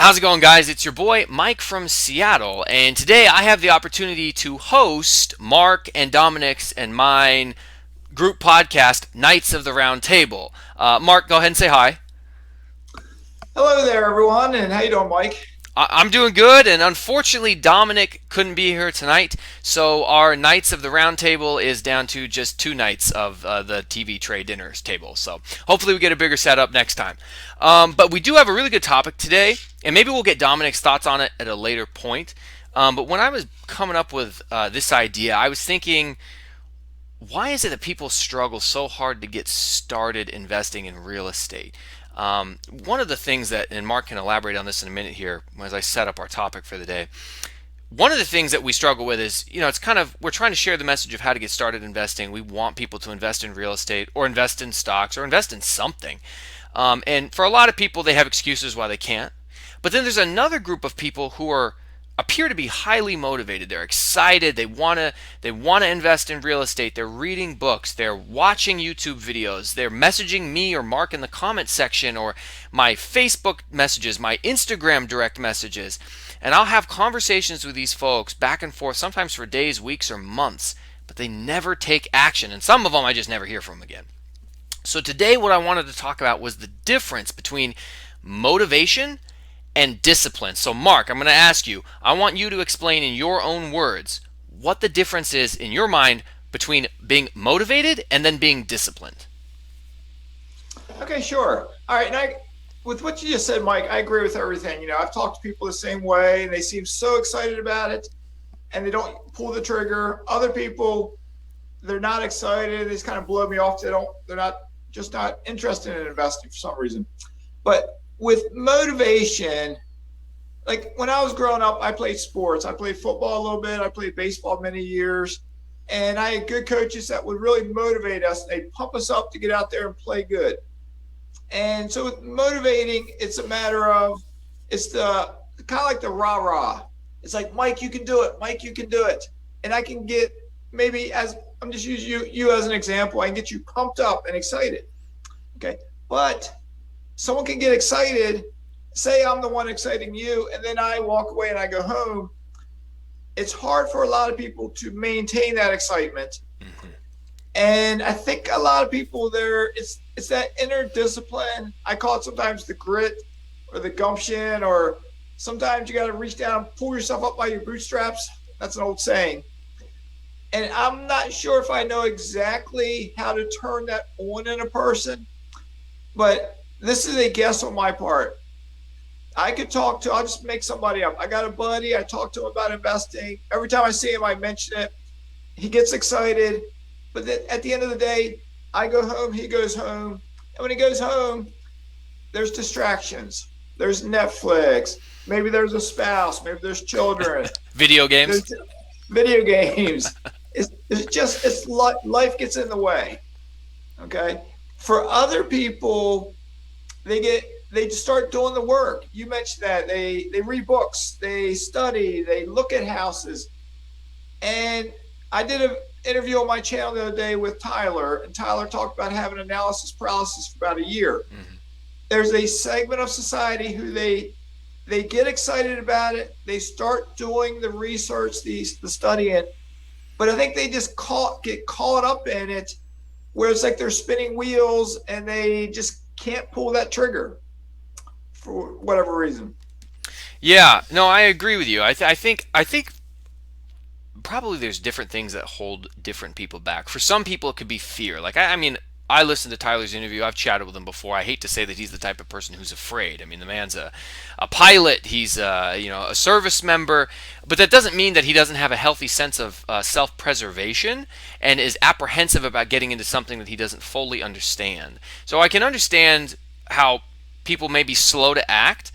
How's it going, guys? It's your boy Mike from Seattle, and today I have the opportunity to host Mark and Dominic's and mine group podcast, Knights of the Round Table. Mark, go ahead and say hi. Hello there, everyone, and how you doing, Mike? I'm doing good, and unfortunately, Dominic couldn't be here tonight, so our Knights of the Round Table is down to just two nights of the TV tray dinners table. So hopefully, we get a bigger setup next time. But we do have a really good topic today, and maybe we'll get Dominic's thoughts on it at a later point. But when I was coming up with this idea, I was thinking, why is it that people struggle so hard to get started investing in real estate? One of the things that, and Mark can elaborate on this in a minute here as I set up our topic for the day. One of the things that we struggle with is, it's kind of, we're trying to share the message of how to get started investing. We want people to invest in real estate or invest in stocks or invest in something. And for a lot of people, they have excuses why they can't. But then there's another group of people who appear to be highly motivated. They're excited. They want to invest in real estate. They're reading books. They're watching YouTube videos. They're messaging me or Mark in the comment section or my Facebook messages, my Instagram direct messages. And I'll have conversations with these folks back and forth, sometimes for days, weeks, or months, but they never take action. And some of them I just never hear from again. So today what I wanted to talk about was the difference between motivation and discipline. So Mark, I'm going to ask you, I want you to explain in your own words what the difference is in your mind between being motivated and then being disciplined. Okay, sure. All right, with what you just said, Mike, I agree with everything. I've talked to people the same way, and they seem so excited about it, and they don't pull the trigger. Other people, they're not excited. They just kind of blow me off. They're not interested in investing for some reason. But with motivation, like when I was growing up, I played sports. I played football a little bit. I played baseball many years. And I had good coaches that would really motivate us. They'd pump us up to get out there and play good. And so with motivating, it's a matter of, it's the kind of like the rah-rah. It's like, Mike, you can do it. Mike, you can do it. And I can get, maybe as, I'm just using you as an example, I can get you pumped up and excited. Okay. But someone can get excited, say I'm the one exciting you, and then I walk away and I go home. It's hard for a lot of people to maintain that excitement. Mm-hmm. And I think a lot of people it's that inner discipline. I call it sometimes the grit or the gumption, or sometimes you got to reach down, pull yourself up by your bootstraps. That's an old saying. And I'm not sure if I know exactly how to turn that on in a person, but this is a guess on my part. I'll just make somebody up. I got a buddy. I talk to him about investing. Every time I see him, I mention it. He gets excited. But then at the end of the day, I go home, he goes home. And when he goes home, there's distractions. There's Netflix. Maybe there's a spouse. Maybe there's children. Video games. Video games. Life gets in the way. Okay. For other people, they just start doing the work. You mentioned that they read books, they study, they look at houses. And I did an interview on my channel the other day with Tyler, and Tyler talked about having analysis paralysis for about a year. Mm-hmm. There's a segment of society who they get excited about it. They start doing the research, the studying, but I think they just get caught up in it, where it's like they're spinning wheels and they just can't pull that trigger for whatever reason. Yeah, no, I agree with you. I think probably there's different things that hold different people back. For some people, it could be fear. Like I mean, I listened to Tyler's interview. I've chatted with him before. I hate to say that he's the type of person who's afraid. I mean, the man's a pilot. He's a service member, but that doesn't mean that he doesn't have a healthy sense of self-preservation and is apprehensive about getting into something that he doesn't fully understand. So I can understand how people may be slow to act,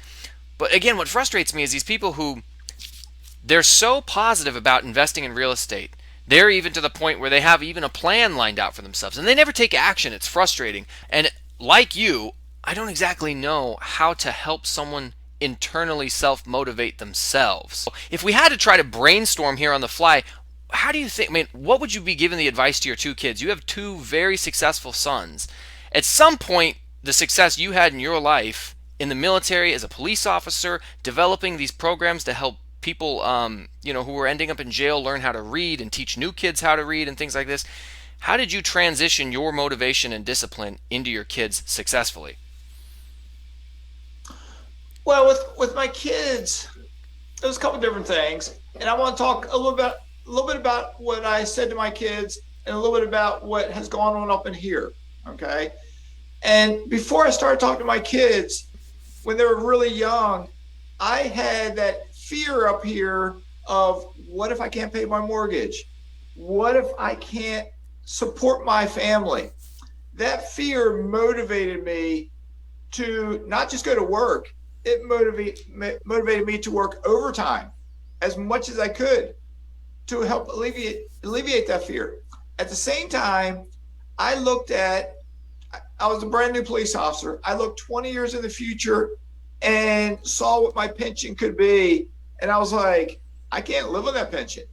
but again, what frustrates me is these people who they're so positive about investing in real estate. They're even to the point where they have even a plan lined out for themselves, and they never take action. It's frustrating. And like you, I don't exactly know how to help someone internally self-motivate themselves. If we had to try to brainstorm here on the fly, how do you think, what would you be giving the advice to your two kids? You have two very successful sons. At some point, the success you had in your life in the military as a police officer, developing these programs to help people, who were ending up in jail learn how to read and teach new kids how to read and things like this. How did you transition your motivation and discipline into your kids successfully? Well, with my kids, there's a couple different things, and I want to talk a little bit about what I said to my kids, and a little bit about what has gone on up in here. Okay, and before I started talking to my kids, when they were really young, I had that fear up here of what if I can't pay my mortgage? What if I can't support my family? That fear motivated me to not just go to work. It motivated me to work overtime as much as I could to help alleviate that fear. At the same time, I was a brand new police officer. I looked 20 years in the future and saw what my pension could be. And I was like, I can't live on that pension.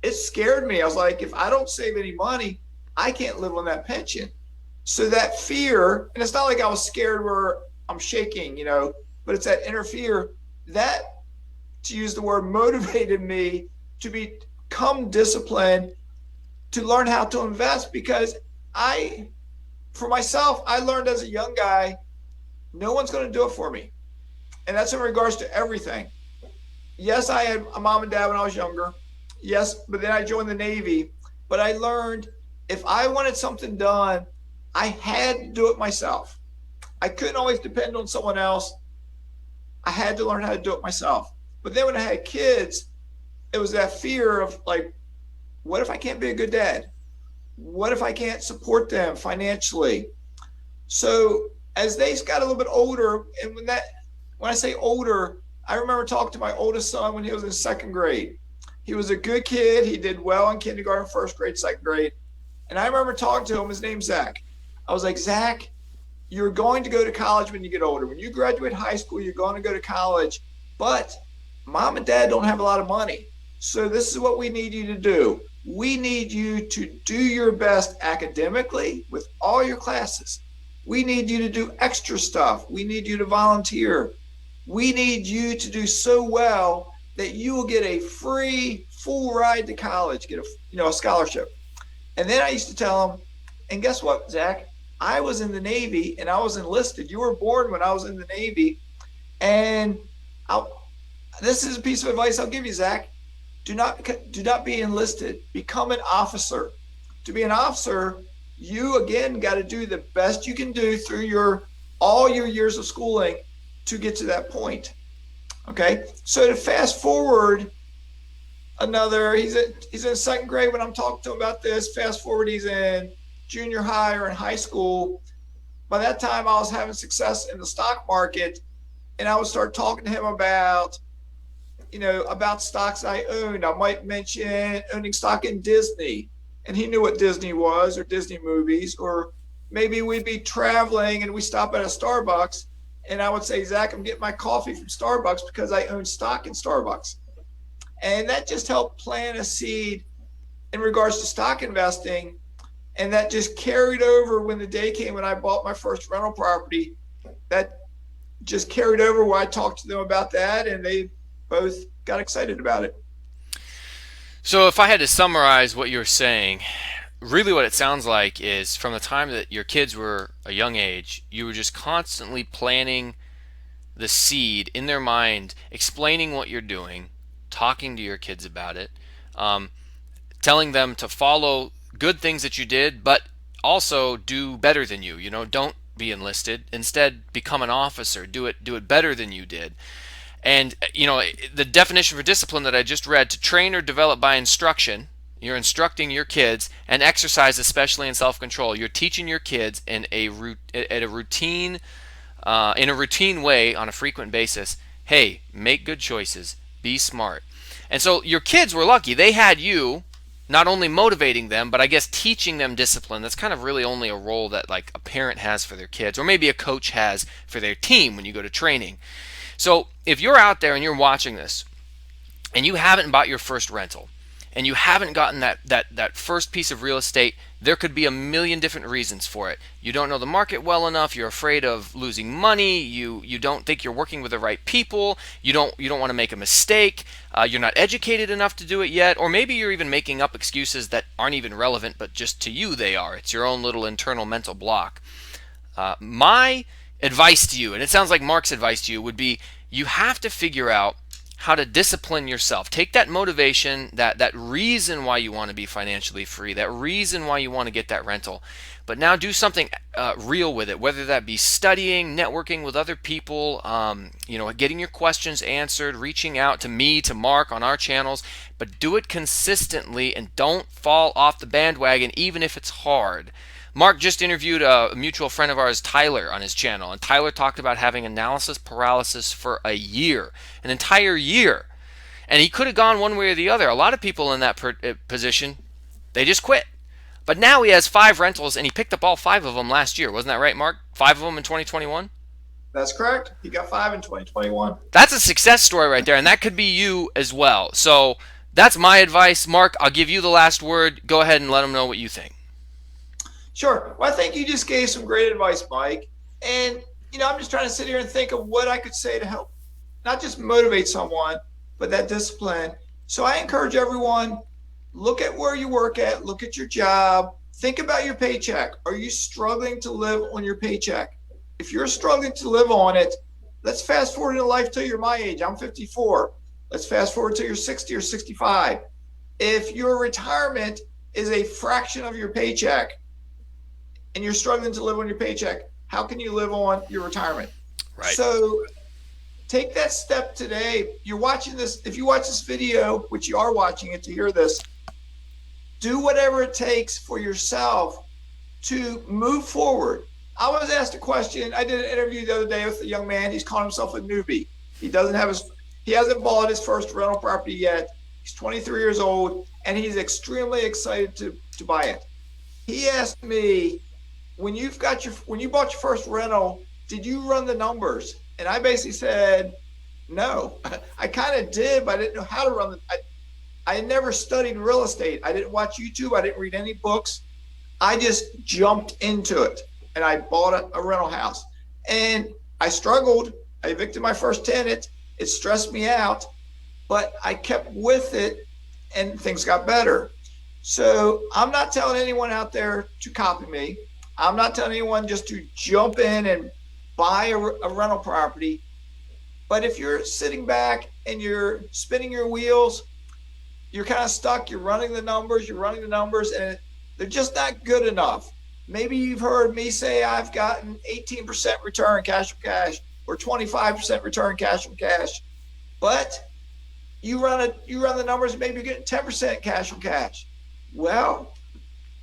It scared me. I was like, if I don't save any money, I can't live on that pension. So that fear, and it's not like I was scared where I'm shaking, but it's that inner fear that, to use the word, motivated me to become disciplined, to learn how to invest, because for myself, I learned as a young guy, no one's going to do it for me. And that's in regards to everything. Yes, I had a mom and dad when I was younger. Yes, but then I joined the Navy. But I learned if I wanted something done, I had to do it myself. I couldn't always depend on someone else. I had to learn how to do it myself. But then when I had kids, it was that fear of like, what if I can't be a good dad? What if I can't support them financially? So as they got a little bit older, and when I say older, I remember talking to my oldest son when he was in second grade. He was a good kid. He did well in kindergarten, first grade, second grade. And I remember talking to him. His name's Zach. I was like, Zach, you're going to go to college when you get older. When you graduate high school, you're going to go to college. But mom and dad don't have a lot of money. So this is what we need you to do. We need you to do your best academically with all your classes. We need you to do extra stuff. We need you to volunteer. We need you to do so well that you will get a free, full ride to college, get a scholarship. And then I used to tell him, and guess what, Zach? I was in the Navy and I was enlisted. You were born when I was in the Navy. And this is a piece of advice I'll give you, Zach. Do not be enlisted. Become an officer. To be an officer, you again got to do the best you can do through all your years of schooling to get to that point. Okay, so to fast forward he's in second grade when I'm talking to him about this. Fast forward, he's in junior high or in high school. By that time, I was having success in the stock market, and I would start talking to him about stocks I owned. I might mention owning stock in Disney, and he knew what Disney was, or Disney movies, or maybe we'd be traveling and we stop at a Starbucks, and I would say, Zach, I'm getting my coffee from Starbucks because I own stock in Starbucks. And that just helped plant a seed in regards to stock investing. And that just carried over when the day came when I bought my first rental property. That just carried over where I talked to them about that, and they both got excited about it. So if I had to summarize what you're saying, really what it sounds like is from the time that your kids were a young age, you were just constantly planting the seed in their mind, explaining what you're doing, talking to your kids about it, telling them to follow good things that you did, but also do better than you. Don't be enlisted. Instead, become an officer. Do it better than you did. And the definition for discipline that I just read: to train or develop by instruction. You're instructing your kids, and exercise, especially in self-control. You're teaching your kids in a routine way on a frequent basis. Hey, make good choices. Be smart. And so your kids were lucky. They had you not only motivating them, but I guess teaching them discipline. That's kind of really only a role that like a parent has for their kids, or maybe a coach has for their team when you go to training. So if you're out there and you're watching this and you haven't bought your first rental, and you haven't gotten that first piece of real estate, there could be a million different reasons for it. You don't know the market well enough, you're afraid of losing money, you don't think you're working with the right people, you don't want to make a mistake, you're not educated enough to do it yet, or maybe you're even making up excuses that aren't even relevant, but just to you they are. It's your own little internal mental block. My advice to you, and it sounds like Mark's advice to you, would be you have to figure out how to discipline yourself. Take that motivation, that reason why you want to be financially free, that reason why you want to get that rental, but now do something real with it, whether that be studying, networking with other people, getting your questions answered, reaching out to me, to Mark on our channels, but do it consistently and don't fall off the bandwagon even if it's hard. Mark just interviewed a mutual friend of ours, Tyler, on his channel, and Tyler talked about having analysis paralysis for a year, an entire year. And he could have gone one way or the other. A lot of people in that position, they just quit. But now he has 5 rentals, and he picked up all 5 of them last year. Wasn't that right, Mark? 5 of them in 2021? That's correct. He got 5 in 2021. That's a success story right there, and that could be you as well. So that's my advice. Mark, I'll give you the last word. Go ahead and let them know what you think. Sure. Well, I think you just gave some great advice, Mike. And, I'm just trying to sit here and think of what I could say to help not just motivate someone, but that discipline. So I encourage everyone, look at where you work at, look at your job, think about your paycheck. Are you struggling to live on your paycheck? If you're struggling to live on it, let's fast forward in life till you're my age. I'm 54. Let's fast forward till you're 60 or 65. If your retirement is a fraction of your paycheck, and you're struggling to live on your paycheck, how can you live on your retirement? Right. So take that step today. You're watching this. If you watch this video, which you are watching it to hear this, do whatever it takes for yourself to move forward. I was asked a question. I did an interview the other day with a young man. He's calling himself a newbie. He hasn't bought his first rental property yet. He's 23 years old, and he's extremely excited to buy it. He asked me, when you bought your first rental, did you run the numbers? And I basically said, no. I kind of did, but I didn't know how to run them. I had never studied real estate. I didn't watch YouTube. I didn't read any books. I just jumped into it, and I bought a rental house. And I struggled. I evicted my first tenant. It stressed me out, but I kept with it, and things got better. So I'm not telling anyone out there to copy me. I'm not telling anyone just to jump in and buy a rental property. But if you're sitting back and you're spinning your wheels, you're kind of stuck, you're running the numbers, and they're just not good enough. Maybe you've heard me say I've gotten 18% return cash from cash or 25% return cash from cash. But you run the numbers, maybe you're getting 10% cash from cash. Well,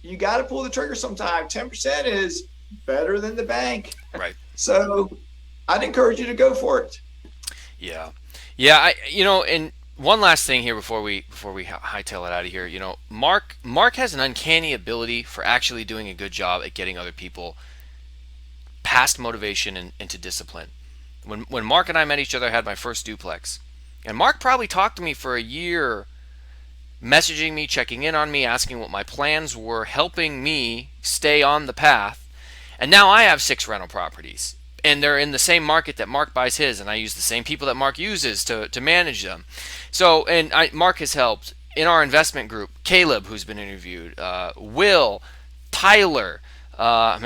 you got to pull the trigger sometime. 10% is better than the bank. Right. So I'd encourage you to go for it. Yeah. And one last thing here before we hightail it out of here. Mark has an uncanny ability for actually doing a good job at getting other people past motivation and into discipline. When Mark and I met each other, I had my first duplex. And Mark probably talked to me for a year, messaging me, checking in on me, asking what my plans were, helping me stay on the path. And now I have 6 rental properties, and they're in the same market that Mark buys his, and I use the same people that Mark uses to manage them. So, Mark has helped in our investment group. Caleb, who's been interviewed, Will, Tyler, I'm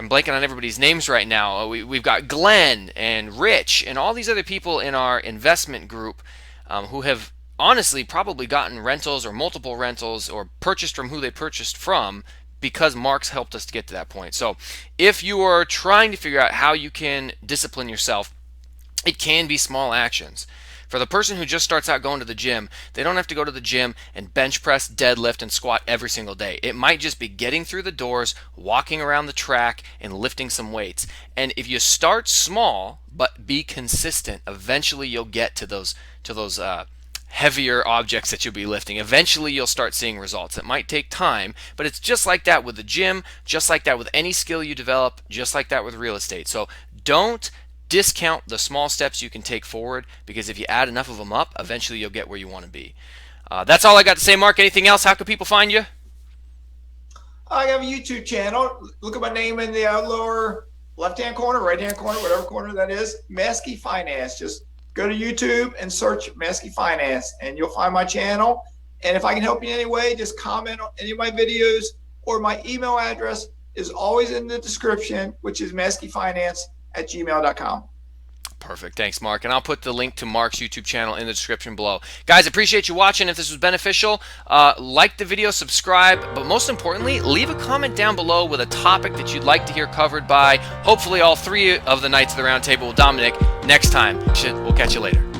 blanking on everybody's names right now. We've got Glenn and Rich and all these other people in our investment group who have honestly probably gotten rentals or multiple rentals or purchased from who they purchased from because Mark's helped us to get to that point. So if you are trying to figure out how you can discipline yourself, it can be small actions. For the person who just starts out going to the gym, they don't have to go to the gym and bench press, deadlift, and squat every single day. It might just be getting through the doors, walking around the track, and lifting some weights. And if you start small but be consistent, eventually you'll get to those heavier objects that you'll be lifting. Eventually you'll start seeing results. It might take time, but it's just like that with the gym, just like that with any skill you develop, just like that with real estate. So don't discount the small steps you can take forward, because if you add enough of them up, eventually you'll get where you want to be. That's all I got to say, Mark. Anything else? How can people find you? I have a YouTube channel. Look at my name in the lower left-hand corner, right-hand corner, whatever corner that is. Mazske Finance. Just go to YouTube and search Mazske Finance, and you'll find my channel. And if I can help you in any way, just comment on any of my videos, or my email address is always in the description, which is mazkefinance@gmail.com. Perfect. Thanks, Mark. And I'll put the link to Mark's YouTube channel in the description below. Guys, appreciate you watching. If this was beneficial, like the video, subscribe, but most importantly, leave a comment down below with a topic that you'd like to hear covered by hopefully all 3 of the Knights of the Round Table with Dominic next time. We'll catch you later.